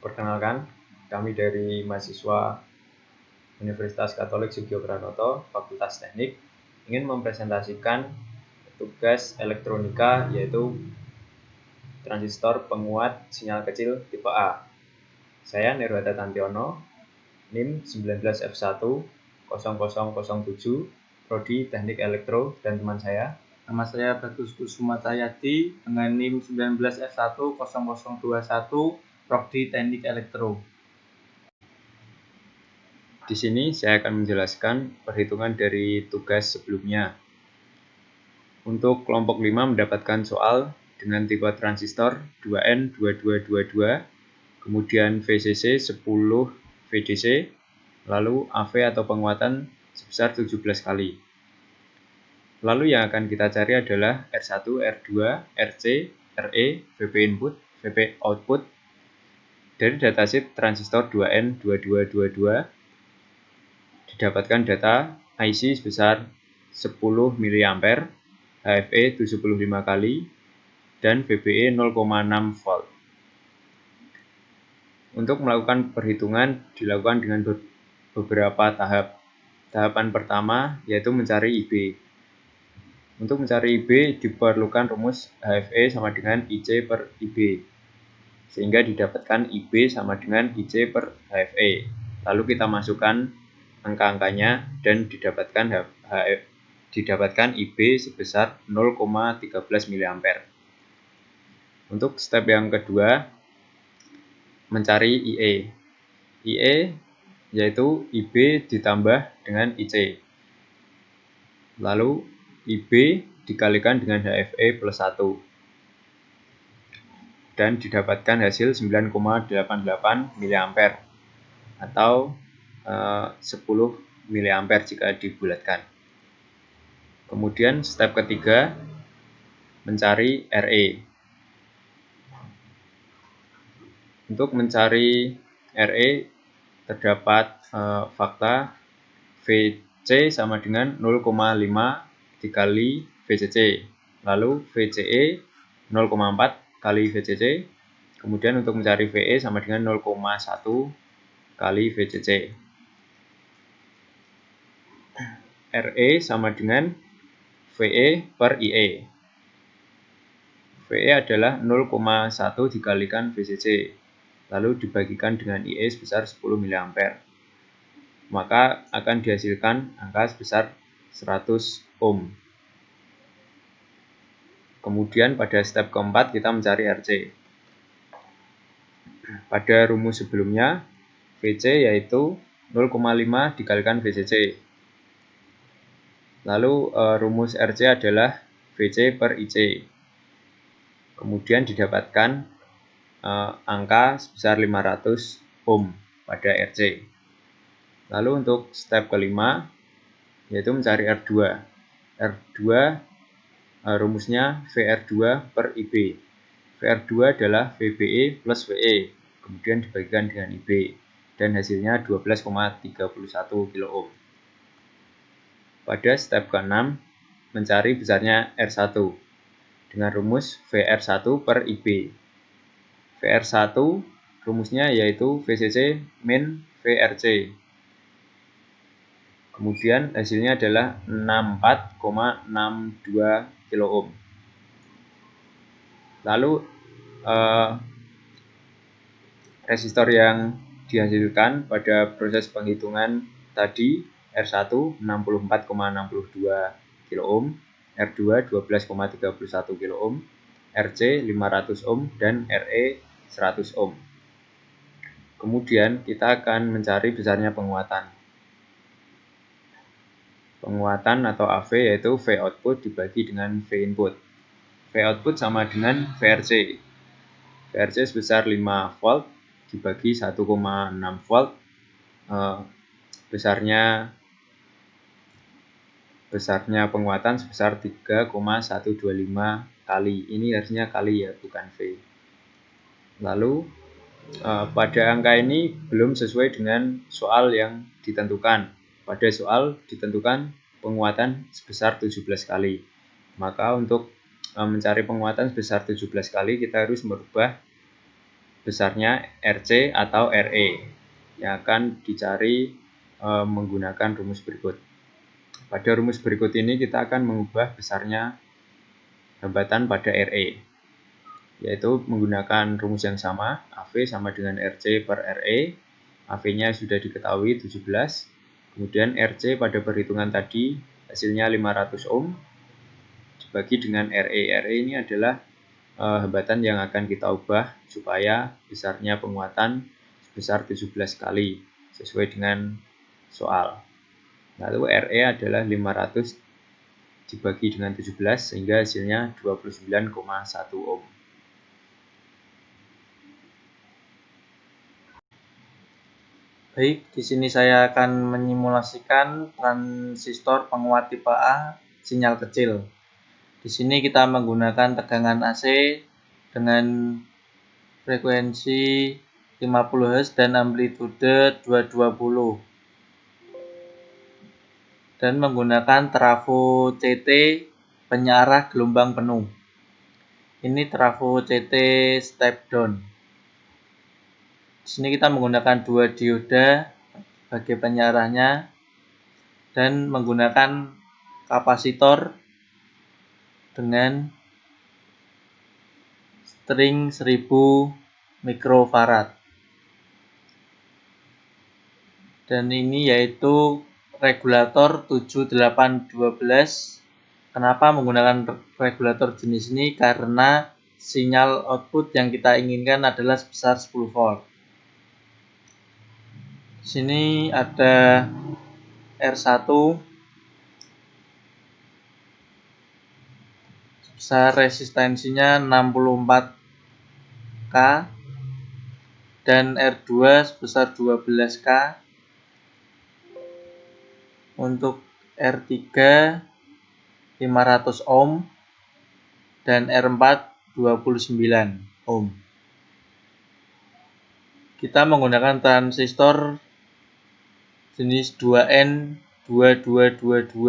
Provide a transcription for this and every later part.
Perkenalkan, kami dari mahasiswa Universitas Katolik Sugio Pranoto, Fakultas Teknik, ingin mempresentasikan tugas elektronika yaitu transistor penguat sinyal kecil tipe A. Saya Nirwata Tantiono, NIM 19F10007, Prodi Teknik Elektro, dan teman saya. Nama saya Bagus Kusuma Cahyadi dengan NIM 19F10021, Prodi Teknik Elektro. Di sini saya akan menjelaskan perhitungan dari tugas sebelumnya. Untuk kelompok 5 mendapatkan soal dengan tipe transistor 2N2222, kemudian VCC 10 VDC, lalu AV atau penguatan sebesar 17 kali. Lalu yang akan kita cari adalah R1, R2, RC, RE, VP input, VP output dari datasheet transistor 2N2222. Didapatkan data IC sebesar 10 mA, HFE 75 kali, dan VBE 0,6 volt. Untuk melakukan perhitungan dilakukan dengan beberapa tahap. Tahapan pertama yaitu mencari IB. Untuk mencari IB diperlukan rumus HFE sama dengan IC per IB, sehingga didapatkan IB sama dengan IC per HFE. Lalu kita masukkan angka-angkanya dan didapatkan IB sebesar 0,13 mA. Untuk step yang kedua, mencari IE. IE yaitu IB ditambah dengan IC. Lalu IB dikalikan dengan HFE plus 1. Dan didapatkan hasil 9,88 mA atau 10 mA jika dibulatkan. Kemudian step ketiga, mencari RE. Untuk mencari RE terdapat fakta VC sama dengan 0,5 dikali VCC, lalu VCE 0,4 kali VCC, kemudian untuk mencari VE sama dengan 0,1 kali VCC. RE sama dengan VE per IE. VE adalah 0,1 dikalikan VCC, lalu dibagikan dengan IE sebesar 10 mA. Maka akan dihasilkan angka sebesar 100 ohm. Kemudian pada step keempat kita mencari RC. Pada rumus sebelumnya, VC yaitu 0,5 dikalikan VCC. Lalu rumus RC adalah VC per IC. Kemudian didapatkan angka sebesar 500 ohm pada RC. Lalu untuk step kelima, yaitu mencari R2. R2 rumusnya VR2 per IB. VR2 adalah VBE plus VE, kemudian dibagikan dengan IB, dan hasilnya 12,31 kilo ohm. Pada step ke-6, mencari besarnya R1 dengan rumus VR1 per IB. VR1 rumusnya yaitu VCC min VRC. Kemudian hasilnya adalah 64,62 kilo ohm. Lalu resistor yang dihasilkan pada proses penghitungan tadi R1 64,62 kilo ohm, R2 12,31 kilo ohm, RC 500 ohm, dan RE 100 ohm. Kemudian kita akan mencari besarnya penguatan. Penguatan atau AV yaitu V output dibagi dengan V input. V output sama dengan VRC. VRC sebesar 5 volt dibagi 1,6 volt. Besarnya penguatan sebesar 3,125 kali. Ini harusnya kali ya, bukan V. Lalu pada angka ini belum sesuai dengan soal yang ditentukan. Pada soal ditentukan penguatan sebesar 17 kali. Maka untuk mencari penguatan sebesar 17 kali kita harus merubah besarnya RC atau RE yang akan dicari menggunakan rumus berikut. Pada rumus berikut ini kita akan mengubah besarnya hambatan pada RE, yaitu menggunakan rumus yang sama, AV sama dengan RC per RE. AV-nya sudah diketahui 17, kemudian RC pada perhitungan tadi hasilnya 500 ohm, dibagi dengan RE. RE ini adalah hambatan yang akan kita ubah supaya besarnya penguatan sebesar 17 kali, sesuai dengan soal. Lalu RE adalah 500 dibagi dengan 17 sehingga hasilnya 29,1 ohm. Baik, di sini saya akan menyimulasikan transistor penguat tipe A sinyal kecil. Di sini kita menggunakan tegangan AC dengan frekuensi 50 Hz dan amplitude 220. Dan menggunakan trafo CT penyearah gelombang penuh. Ini trafo CT step down. Di sini kita menggunakan 2 dioda sebagai penyearahnya dan menggunakan kapasitor dengan string 1000 mikrofarad. Dan ini yaitu regulator 7812. Kenapa menggunakan regulator jenis ini? Karena sinyal output yang kita inginkan adalah sebesar 10 volt. Di sini ada R1 sebesar resistensinya 64K dan R2 sebesar 12K. Untuk R3 500 ohm dan R4 29 ohm. Kita menggunakan transistor jenis 2N2222.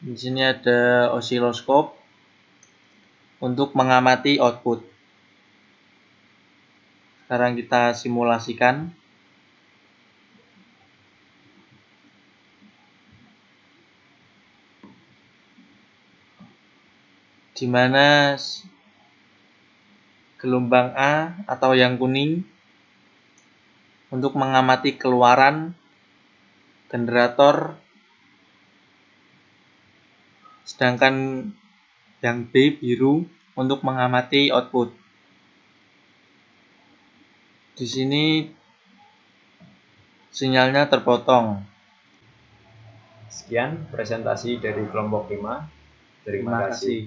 Di sini ada osiloskop untuk mengamati output. Sekarang kita simulasikan. Di mana gelombang A atau yang kuning untuk mengamati keluaran generator, sedangkan yang B biru untuk mengamati output. Di sini sinyalnya terpotong. Sekian presentasi dari kelompok 5. Terima kasih.